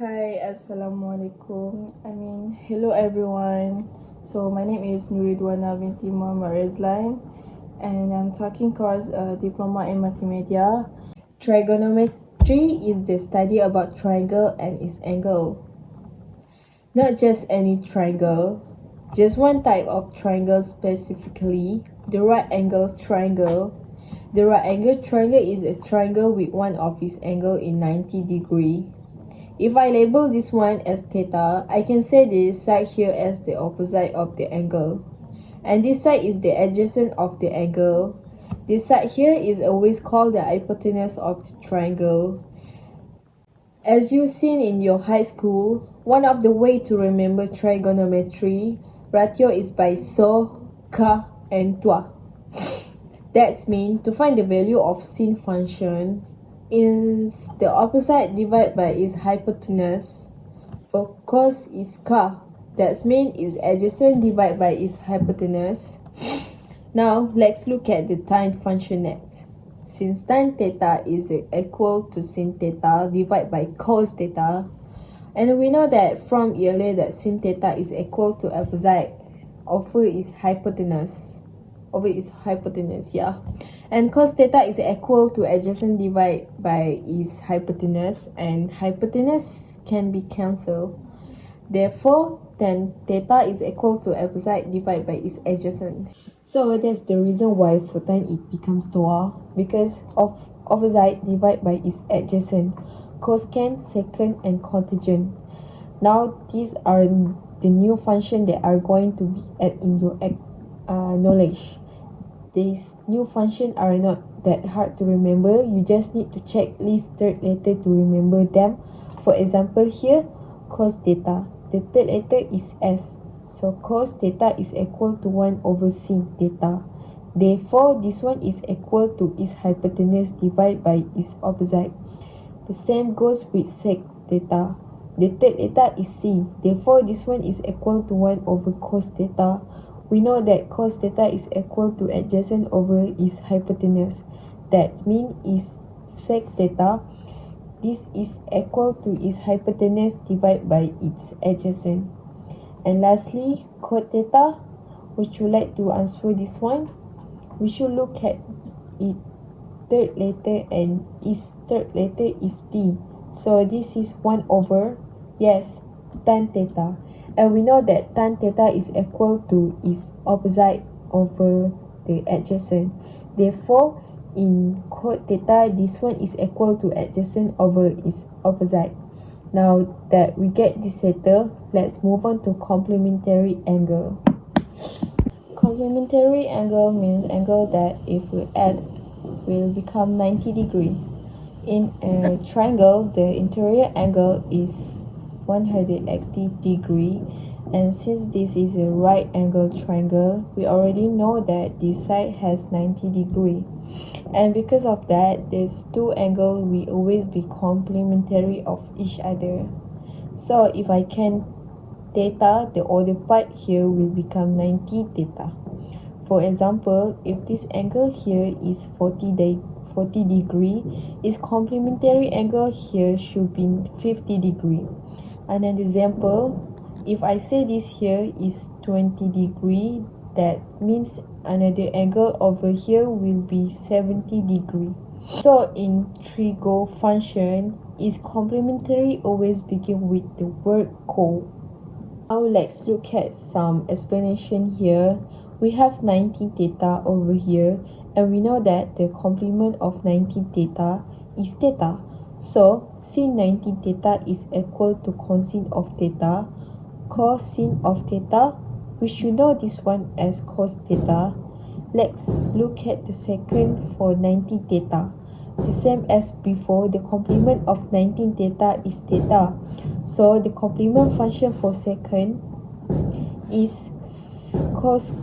Hi, Assalamualaikum. Hello everyone. So, my name is Nuridwana binti Muhammad Rezlan, and I'm talking course Diploma in Multimedia. Trigonometry is the study about triangle and its angle. Not just any triangle, just one type of triangle specifically, the right angle triangle. The right angle triangle is a triangle with one of its angle in 90 degree. If I label this one as theta, I can say this side here as the opposite of the angle. And this side is the adjacent of the angle. This side here is always called the hypotenuse of the triangle. As you've seen in your high school, one of the way to remember trigonometry ratio is by so, ka, and tua. That's mean to find the value of sin function is the opposite divided by its hypotenuse. For cos is ka, that means is adjacent divided by its hypotenuse. Now let's look at the tan function next. Since tan theta is equal to sin theta divided by cos theta, and we know that from earlier that sin theta is equal to opposite over its hypotenuse. And cos theta is equal to adjacent divided by its hypotenuse, and hypotenuse can be cancelled. Therefore, tan theta is equal to opposite divided by its adjacent. So that's the reason why for tan it becomes toa, because of opposite divided by its adjacent, cosecant, secant, and cotangent. Now these are the new function that are going to be added in your knowledge. These new functions are not that hard to remember. You just need to check least third letter to remember them. For example here, cos theta. The third letter is S. So cos theta is equal to 1 over sin theta. Therefore, this one is equal to its hypotenuse divided by its opposite. The same goes with sec theta. The third letter is C. Therefore, this one is equal to 1 over cos theta. We know that cos theta is equal to adjacent over its hypotenuse. That means is sec theta. This is equal to its hypotenuse divided by its adjacent. And lastly, cot theta. Would you like to answer this one? We should look at its third letter, and its third letter is T. So this is 1 over, yes, tan theta. And we know that tan theta is equal to its opposite over the adjacent. Therefore, in cot theta, this one is equal to adjacent over its opposite. Now that we get this settled, let's move on to complementary angle. Complementary angle means angle that if we add will become 90 degree. In a triangle, the interior angle is 180 degree, and since this is a right angle triangle, we already know that this side has 90 degree, and because of that, these two angles will always be complementary of each other. So if I can theta, the other part here will become 90 theta. For example, if this angle here is 40 degree, its complementary angle here should be 50 degree. Another example, if I say this here is 20 degree, that means another angle over here will be 70 degree. So in trigo function, its complementary always begin with the word co. Now let's look at some explanation here. We have 19 theta over here, and we know that the complement of 19 theta is theta. So, sin 19 theta is equal to cosine of theta. Cosine of theta, we should know this one as cos theta. Let's look at the second for 19 theta. The same as before, the complement of 19 theta is theta. So, the complement function for second is cos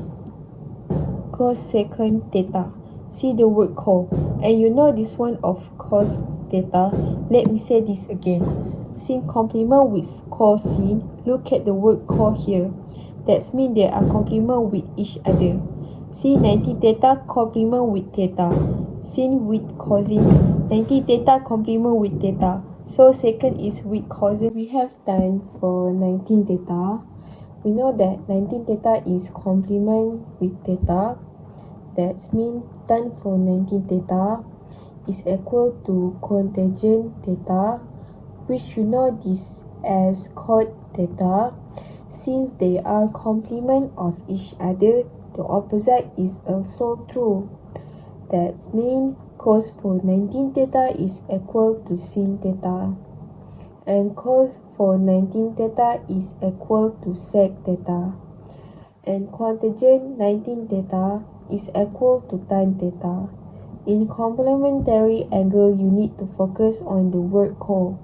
secant theta. See the word co, and you know this one of cos theta. Let me say this again. Sin complement with cosine. Look at the word co here. That means they are complement with each other. See 90 theta complement with theta. Sin with cosine. 90 theta complement with theta. So second is with causes. We have done for 19 theta. We know that 19 theta is complement with theta. That's mean tan for 19 theta is equal to cotangent theta, which you know this as cot theta. Since they are complement of each other, the opposite is also true. That means cos for 19 theta is equal to sin theta. And cos for 19 theta is equal to sec theta. And cotangent 19 theta is equal to tan theta. In complementary angle, you need to focus on the word co.